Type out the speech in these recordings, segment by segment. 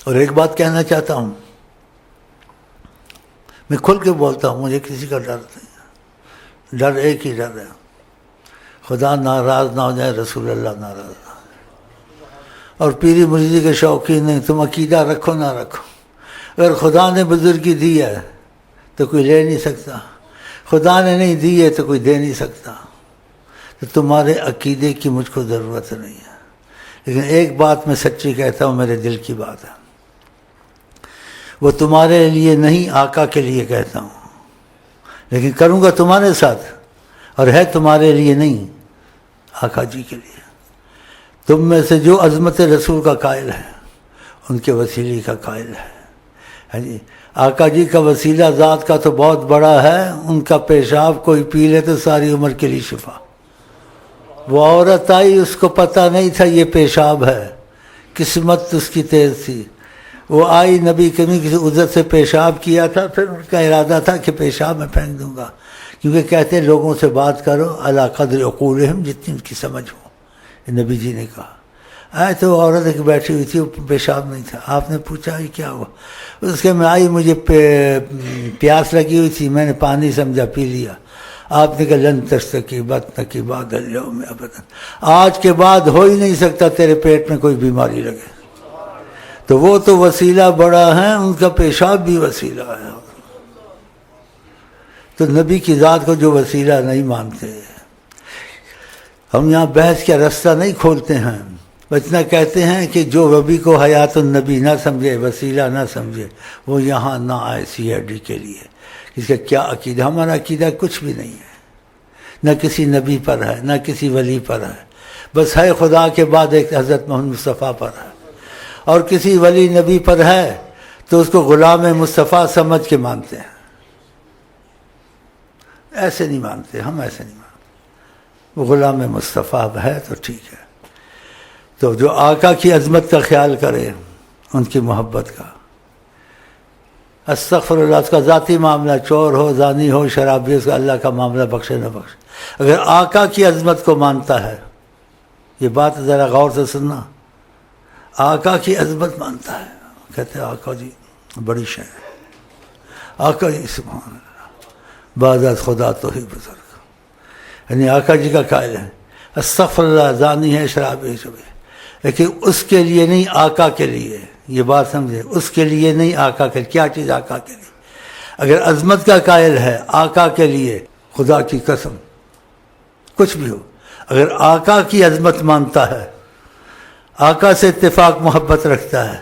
اور ایک بات کہنا چاہتا ہوں، میں کھل کے بولتا ہوں، مجھے کسی کا ڈر نہیں ہے، ڈر ایک ہی ڈر ہے، خدا ناراض نہ ہو جائے، رسول اللہ ناراض نہ ہو جائے۔ اور پیری مریدی کے شوقین نہیں، تم عقیدہ رکھو نہ رکھو، اگر خدا نے بزرگی دی ہے تو کوئی لے نہیں سکتا، خدا نے نہیں دی ہے تو کوئی دے نہیں سکتا، تو تمہارے عقیدے کی مجھ کو ضرورت نہیں ہے۔ لیکن ایک بات میں سچی کہتا ہوں، میرے دل کی بات ہے، وہ تمہارے لیے نہیں آقا کے لیے کہتا ہوں، لیکن کروں گا تمہارے ساتھ، اور ہے تمہارے لیے نہیں آقا جی کے لیے۔ تم میں سے جو عظمت رسول کا قائل ہے ان کے وسیلے کا قائل ہے، ہاں جی، آقا جی کا وسیلہ ذات کا تو بہت بڑا ہے، ان کا پیشاب کوئی پی لے تو ساری عمر کے لیے شفا۔ وہ عورت آئی، اس کو پتہ نہیں تھا یہ پیشاب ہے، قسمت اس کی تیز تھی، وہ آئی، نبی کریم کسی عذر سے پیشاب کیا تھا، پھر ان کا ارادہ تھا کہ پیشاب میں پھینک دوں گا، کیونکہ کہتے ہیں لوگوں سے بات کرو علی قدر عقولہم، جتنی ان کی سمجھ ہو، نبی جی نے کہا۔ آئے تو وہ عورت ایک بیٹھی ہوئی تھی، وہ پیشاب نہیں تھا، آپ نے پوچھا یہ کیا ہوا؟ اس کے میں آئی، مجھے پیاس لگی ہوئی تھی، میں نے پانی سمجھا پی لیا۔ آپ نے کہا لن تستکی بطنک بعد اليوم ابدا، آج کے بعد ہو ہی نہیں سکتا تیرے پیٹ میں کوئی بیماری لگے۔ تو وہ تو وسیلہ بڑا ہے، ان کا پیشاب بھی وسیلہ ہے۔ تو نبی کی ذات کو جو وسیلہ نہیں مانتے، ہم یہاں بحث کا رستہ نہیں کھولتے ہیں، اتنا کہتے ہیں کہ جو نبی کو حیات النبی نہ سمجھے، وسیلہ نہ سمجھے، وہ یہاں نہ آئے سی آئی ڈی کے لیے۔ اس کا کیا عقیدہ؟ ہمارا عقیدہ کچھ بھی نہیں ہے، نہ کسی نبی پر ہے، نہ کسی ولی پر ہے، بس ہے خدا کے بعد ایک حضرت محمد مصطفیٰ پر ہے، اور کسی ولی نبی پر ہے تو اس کو غلام مصطفیٰ سمجھ کے مانتے ہیں، ایسے نہیں مانتے، ہم ایسے نہیں مانتے، وہ غلام مصطفیٰ ہے تو ٹھیک ہے۔ تو جو آقا کی عظمت کا خیال کرے، ان کی محبت کا، استغفر اللہ، اس کا ذاتی معاملہ، چور ہو، زانی ہو، شرابی، اس کا اللہ کا معاملہ بخشے نہ بخشے، اگر آقا کی عظمت کو مانتا ہے، یہ بات ذرا غور سے سننا، آقا کی عظمت مانتا ہے، کہتے ہیں آقا جی بڑی شے ہے، آقا جی سبحان اللہ، بعد از خدا تو ہی بزرگ، یعنی آقا جی کا قائل ہے، استغفر اللہ، زانی ہے، شرابی ہے، لیکن اس کے لیے نہیں، آقا کے لیے، یہ بات سمجھے، اس کے لیے نہیں، آقا کے لیے۔ کیا چیز آقا کے لیے؟ اگر عظمت کا قائل ہے آقا کے لیے، خدا کی قسم کچھ بھی ہو، اگر آقا کی عظمت مانتا ہے، آقا سے اتفاق محبت رکھتا ہے،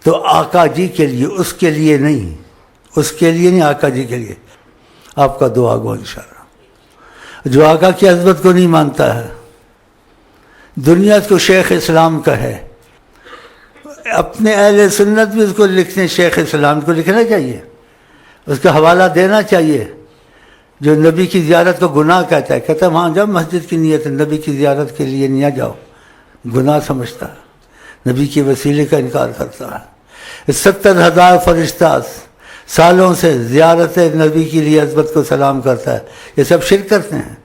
تو آقا جی کے لیے، اس کے لیے نہیں، اس کے لیے نہیں، آقا جی کے لیے آپ کا دعا گو انشاءاللہ۔ جو آقا کی عظمت کو نہیں مانتا ہے، دنیا کو شیخ اسلام کا ہے، اپنے اہل سنت بھی اس کو لکھنے، شیخ اسلام کو لکھنا چاہیے، اس کا حوالہ دینا چاہیے۔ جو نبی کی زیارت کو گناہ کہتا ہے، کہتا ہے وہاں جب مسجد کی نیت ہے، نبی کی زیارت کے لیے نہیں جاؤ، گناہ سمجھتا ہے، نبی کے وسیلے کا انکار کرتا ہے۔ 70,000 فرشتہ سالوں سے زیارت نبی کے لیے عظمت کو سلام کرتا ہے، یہ سب شرک کرتے ہیں۔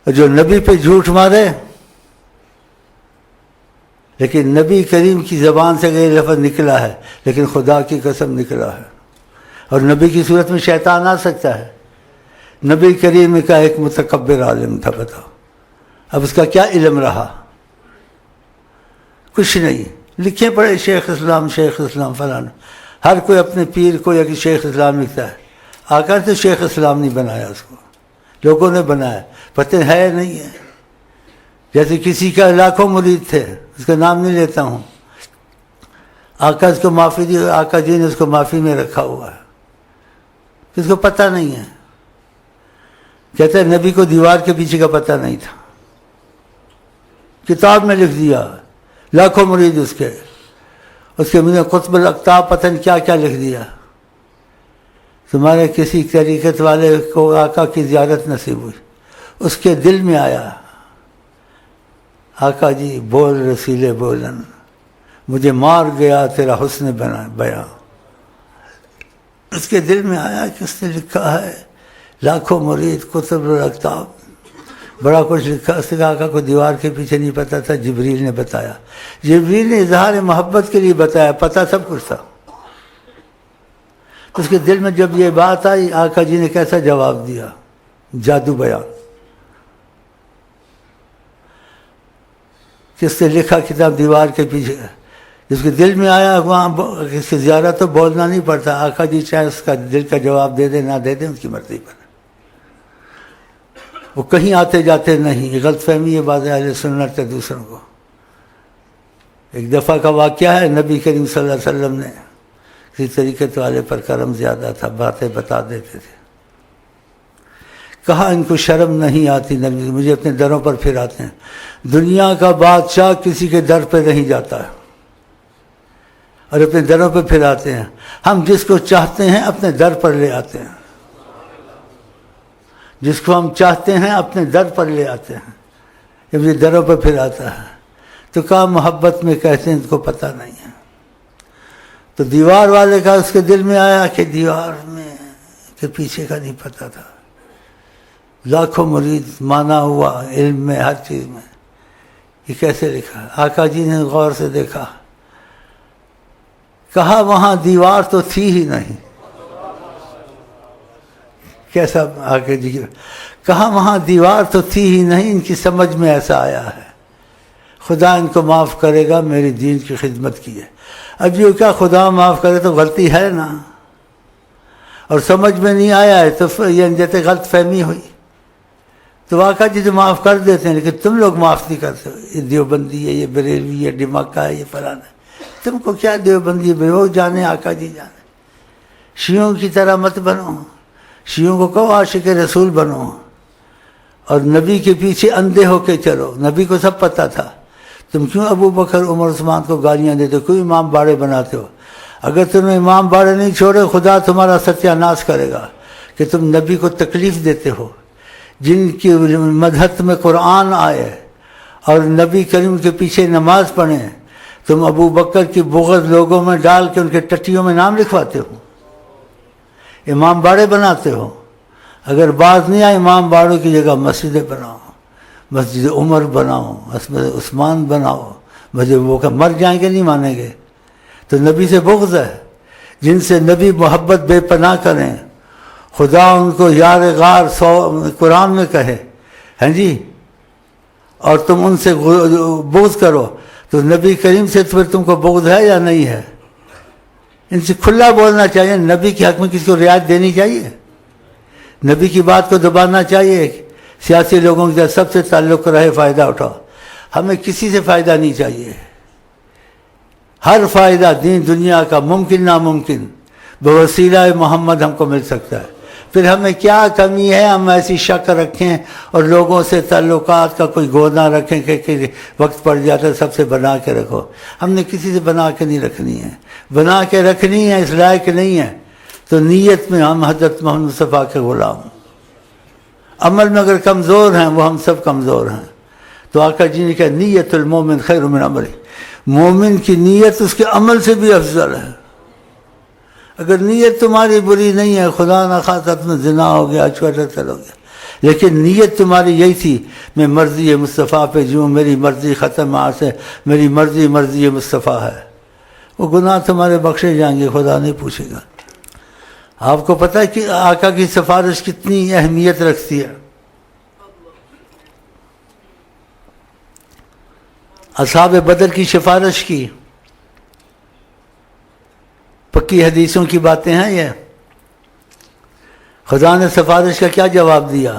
جو نبی پہ جھوٹ مارے، لیکن نبی کریم کی زبان سے یہ لفظ نکلا ہے، لیکن خدا کی قسم نکلا ہے، اور نبی کی صورت میں شیطان آ سکتا ہے۔ نبی کریم کا ایک متکبر عالم تھا، بتاؤ اب اس کا کیا علم رہا؟ کچھ نہیں، لکھے پڑے شیخ اسلام، شیخ اسلام فلانا، ہر کوئی اپنے پیر کو یا کہ شیخ اسلام لکھتا ہے، آقا نے شیخ اسلام نہیں بنایا، اس کو لوگوں نے بنایا، پتہ ہے نہیں ہے۔ جیسے کسی کا لاکھوں مرید تھے، اس کا نام نہیں لیتا ہوں، آقا اس کو معافی دی، آقا جی نے اس کو معافی میں رکھا ہوا ہے، اس کو پتہ نہیں ہے۔ کہتے ہیں نبی کو دیوار کے پیچھے کا پتہ نہیں تھا، کتاب میں لکھ دیا، لاکھوں مرید اس کے میں قطب الاقطاب پتہ نہیں کیا کیا لکھ دیا۔ تمہارے کسی طریقت والے کو آقا کی زیارت نصیب ہوئی، اس کے دل میں آیا آقا جی بول رسیلے بولن، مجھے مار گیا تیرا حسن بیاں، اس کے دل میں آیا کہ اس نے لکھا ہے لاکھوں مرید قطب الاقطاب، بڑا کچھ لکھا. اس نے کہا آقا کو دیوار کے پیچھے نہیں پتا تھا, جبریل نے بتایا. جبریل نے اظہار محبت کے لیے بتایا, پتا سب کچھ تھا. اس کے دل میں جب یہ بات آئی, آقا جی نے کیسا جواب دیا, جادو بیان. کس نے لکھا کتاب دیوار کے پیچھے, جس کے دل میں آیا وہاں اس سے زیادہ تو بولنا نہیں پڑتا. آقا جی چاہے اس کا دل کا جواب دے دیں نہ دے دیں, اس کی مرضی پر. وہ کہیں آتے جاتے نہیں. غلط فہمی ہے بعض اہل سنت ہے دوسروں کو. ایک دفعہ کا واقعہ ہے, نبی کریم صلی اللہ علیہ وسلم نے کسی طریقت والے پر کرم زیادہ تھا, باتیں بتا دیتے تھے. کہا ان کو شرم نہیں آتی نبی, مجھے اپنے دروں پر پھراتے ہیں. دنیا کا بادشاہ کسی کے در پہ نہیں جاتا ہے اور اپنے دروں پہ پھراتے ہیں. ہم جس کو چاہتے ہیں اپنے در پر لے آتے ہیں. جس کو ہم چاہتے ہیں اپنے در پر لے آتے ہیں, یہ مجھے دروں پہ پھراتا ہے. تو کہا محبت میں کہتے ہیں, ان کو پتہ نہیں ہے. تو دیوار والے کا اس کے دل میں آیا کہ دیوار میں کے پیچھے کا نہیں پتہ تھا. لاکھوں مرید مانا ہوا علم میں, ہر چیز میں. یہ کیسے لکھا؟ آقا جی نے غور سے دیکھا, کہا وہاں دیوار تو تھی ہی نہیں. کیسا آقا جی, کہا وہاں دیوار تو تھی ہی نہیں, ان کی سمجھ میں ایسا آیا ہے. خدا ان کو معاف کرے گا, میری دین کی خدمت کی ہے. اب یہ کیا خدا معاف کرے تو غلطی ہے نا, اور سمجھ میں نہیں آیا ہے تو یہ جیسے غلط فہمی ہوئی. تو آقا جی تو معاف کر دیتے ہیں, لیکن تم لوگ معاف نہیں کرتے. یہ دیوبندی ہے, یہ بریلوی ہے, ڈمکا ہے, یہ فلانا ہے. تم کو کیا دیوبندی ہے, وہ جانے آقا جی جانے. شیعوں کی طرح مت بنو. شیعوں کو کہو عاشق رسول بنو, اور نبی کے پیچھے اندھے ہو کے چلو. نبی کو سب پتہ تھا. تم کیوں ابو بکر عمر عثمان کو گالیاں دیتے ہو, کیوں امام باڑے بناتے ہو؟ اگر تم امام باڑے نہیں چھوڑے, خدا تمہارا ستیہ ناش کرے گا کہ تم نبی کو تکلیف دیتے ہو. جن کی مدحت میں قرآن آئے اور نبی کریم کے پیچھے نماز پڑھیں, تم ابو بکر کی بغض لوگوں میں ڈال کے ان کے ٹٹیوں میں نام لکھواتے ہو, امام باڑے بناتے ہو. اگر بات نہیں آئے امام باڑوں کی جگہ مسجدیں بناؤ, مسجد عمر بناؤ, مسجد عثمان بناؤ. مسجد وہ کہ مر جائیں گے نہیں مانیں گے. تو نبی سے بغض ہے. جن سے نبی محبت بے پناہ کریں, خدا ان کو یار غار قرآن میں کہے, ہیں جی, اور تم ان سے بغض کرو, تو نبی کریم سے پھر تم کو بغض ہے یا نہیں ہے؟ ان سے کھلا بولنا چاہیے. نبی کے حق میں کسی کو رعایت دینی چاہیے, نبی کی بات کو دبانا چاہیے. سیاسی لوگوں کے سب سے تعلق رہے, فائدہ اٹھاؤ. ہمیں کسی سے فائدہ نہیں چاہیے. ہر فائدہ دین دنیا کا ممکن ناممکن بوسیلہ محمد ہم کو مل سکتا ہے. پھر ہمیں کیا کمی ہے ہم ایسی شک رکھیں اور لوگوں سے تعلقات کا کوئی گونا رکھیں کہ وقت پڑ جاتا ہے سب سے بنا کے رکھو. ہم نے کسی سے بنا کے نہیں رکھنی ہے, بنا کے رکھنی ہے اس لائق نہیں ہے. تو نیت میں ہم حضرت محمد مصطفیٰ کے غلام, عمل میں اگر کمزور ہیں, وہ ہم سب کمزور ہیں. تو آقا جی نے کہا نیت المومن خیر من عملی, مومن کی نیت اس کے عمل سے بھی افضل ہے. اگر نیت تمہاری بری نہیں ہے, خدا نہ خواستہ تم زنا ہو گیا, چھوٹا چل ہو گیا, لیکن نیت تمہاری یہی تھی میں مرضی مصطفیٰ پہ جوں, میری مرضی ختم آج سے, میری مرضی مصطفیٰ ہے, وہ گناہ تمہارے بخشے جائیں گے, خدا نہیں پوچھے گا. آپ کو پتہ ہے کہ آقا کی سفارش کتنی اہمیت رکھتی ہے. اصحاب بدر کی سفارش کی, پکی حدیثوں کی باتیں ہیں یہ. خدا نے سفارش کا کیا جواب دیا؟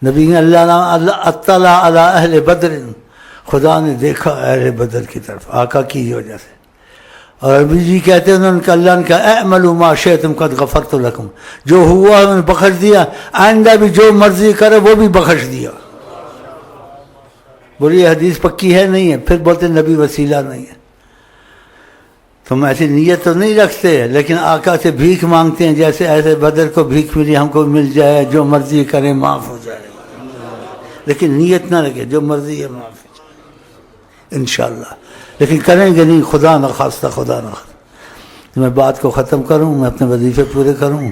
نبی نے اللہ اطلع علی اہل بدر, خدا نے دیکھا اہل بدر کی طرف آقا کی وجہ سے. اور ابھی جی کہتے ہیں انہوں نے اللہ نے کہا اعملوا ما شئتم قد غفرت لکم, جو ہوا انہوں نے بخش دیا, آئندہ بھی جو مرضی کرے وہ بھی بخش دیا. بولی حدیث پکی ہے نہیں ہے, پھر بولتے نبی وسیلہ نہیں ہے. تم ایسی نیت تو نہیں رکھتے, لیکن آقا سے بھیک مانگتے ہیں جیسے ایسے بدر کو بھیک ملی ہم کو مل جائے, جو مرضی کریں معاف ہو جائے. لیکن نیت نہ رکھے جو مرضی ہے معاف ہو جائے انشاءاللہ, لیکن کریں گے نہیں, خدا نہ خواستہ, خدا نہ خواستہ. میں بات کو ختم کروں, میں اپنے وظیفے پورے کروں,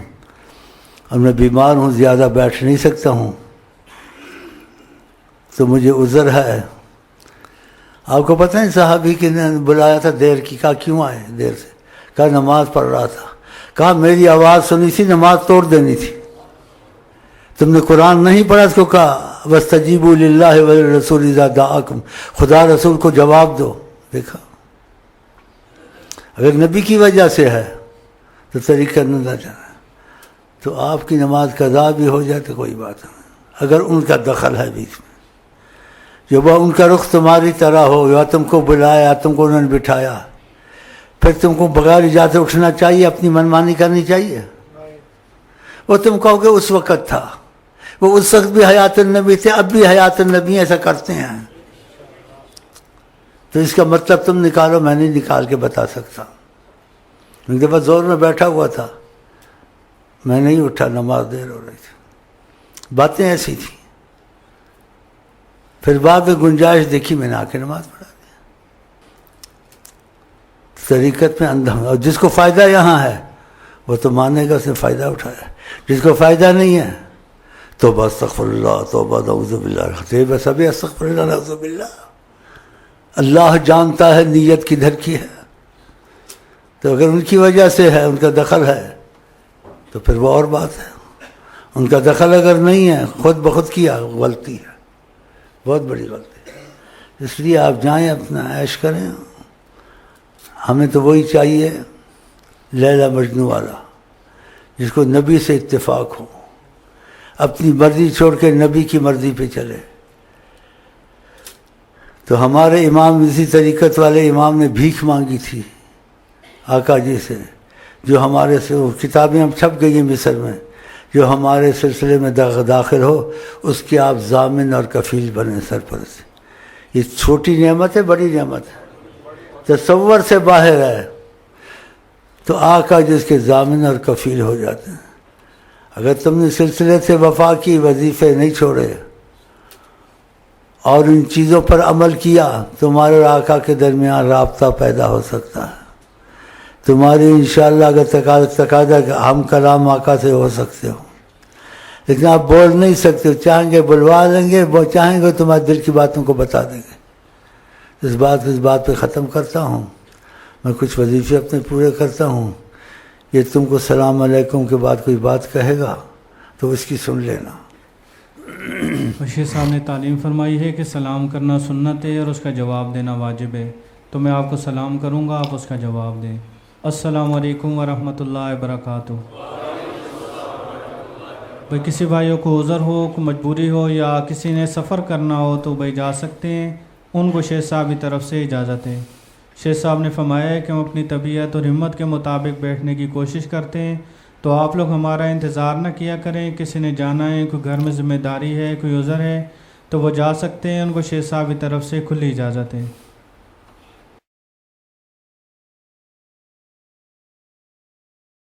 اور میں بیمار ہوں, زیادہ بیٹھ نہیں سکتا ہوں. تو مجھے عذر ہے. آپ کو پتہ ہے صحابی کی نے بلایا تھا دیر کی. کہا کیوں آئے دیر سے؟ کہا نماز پڑھ رہا تھا. کہا میری آواز سنی تھی نماز توڑ دینی تھی. تم نے قرآن نہیں پڑھا؟ اس کو کہا وَاسْتَجِيبُوا لِلَّهِ وَلِلرَّسُولِ إِذَا دَعَاكُمْ، خدا رسول کو جواب دو. دیکھا، اگر نبی کی وجہ سے ہے تو طریقہ نہ جانا، تو آپ کی نماز قضا بھی ہو جائے تو کوئی بات نہیں. اگر ان کا دخل ہے بیچ میں، جب ان کا رخ تمہاری طرح ہو، یا تم کو بلایا، تم کو انہوں نے بٹھایا، پھر تم کو بغیر اجازت اٹھنا چاہیے، اپنی منمانی کرنی چاہیے؟ وہ تم کہو گے اس وقت تھا، وہ اس وقت بھی حیات النبی تھے، اب بھی حیات النبی ایسا کرتے ہیں. تو اس کا مطلب تم نکالو، میں نہیں نکال کے بتا سکتا. ایک دفعہ زور میں بیٹھا ہوا تھا، میں نہیں اٹھا، نماز دیر ہو رہی تھی، باتیں ایسی تھیں. پھر بعد میں گنجائش دیکھی، میں نے آ کے نماز پڑھا دیا. طریقت میں اندھا، اور جس کو فائدہ یہاں ہے وہ تو مانے گا، اس نے فائدہ اٹھایا. جس کو فائدہ نہیں ہے توبہ استغفر اللہ، توبہ نعوذ باللہ، بس ابھی استغفر اللہ نعوذ باللہ. اللہ جانتا ہے نیت کدھر کی ہے. تو اگر ان کی وجہ سے ہے، ان کا دخل ہے، تو پھر وہ اور بات ہے. ان کا دخل اگر نہیں ہے، خود بخود کیا، غلطی ہے، بہت بڑی غلطی ہے. اس لیے آپ جائیں، اپنا عیش کریں. ہمیں تو وہی چاہیے لیلا مجنوں والا، جس کو نبی سے اتفاق ہو، اپنی مرضی چھوڑ کے نبی کی مرضی پہ چلے. تو ہمارے امام، اسی طریقت والے امام نے بھیک مانگی تھی آقا جی سے، جو ہمارے سے کتابیں اب چھپ گئی ہیں مصر میں، جو ہمارے سلسلے میں داخل ہو اس کے آپ ضامن اور کفیل بنے سرپرست. یہ چھوٹی نعمت ہے، بڑی نعمت ہے، تصور سے باہر ہے. تو آقا جس کے ضامن اور کفیل ہو جاتے ہیں. اگر تم نے سلسلے سے وفا کی، وظیفے نہیں چھوڑے اور ان چیزوں پر عمل کیا، تمہارے اور آقا کے درمیان رابطہ پیدا ہو سکتا ہے. تمہاری انشاءاللہ اگر تقاضا کہ ہم کلام آقا سے ہو سکتے ہو، لیکن آپ بول نہیں سکتے. چاہیں گے بلوا لیں گے، وہ چاہیں گے تمہارے دل کی باتوں کو بتا دیں گے. اس بات پہ ختم کرتا ہوں. میں کچھ وظیفے اپنے پورے کرتا ہوں. یہ تم کو سلام علیکم کے بعد کوئی بات کہے گا تو اس کی سن لینا. شیخ صاحب نے تعلیم فرمائی ہے کہ سلام کرنا سنت ہے اور اس کا جواب دینا واجب ہے. تو میں آپ کو سلام کروں گا، آپ اس کا جواب دیں. السلام علیکم ورحمۃ اللہ وبرکاتہ. بھائی کسی بھائیوں کو عذر ہو، کوئی مجبوری ہو، یا کسی نے سفر کرنا ہو تو بھائی جا سکتے ہیں. ان کو شیخ صاحب کی طرف سے اجازت ہے. شیخ صاحب نے فرمایا ہے کہ ہم اپنی طبیعت اور ہمت کے مطابق بیٹھنے کی کوشش کرتے ہیں. تو آپ لوگ ہمارا انتظار نہ کیا کریں. کسی نے جانا ہے، کوئی گھر میں ذمہ داری ہے، کوئی عذر ہے، تو وہ جا سکتے ہیں. ان کو شیخ صاحب کی طرف سے کھلی اجازت ہے.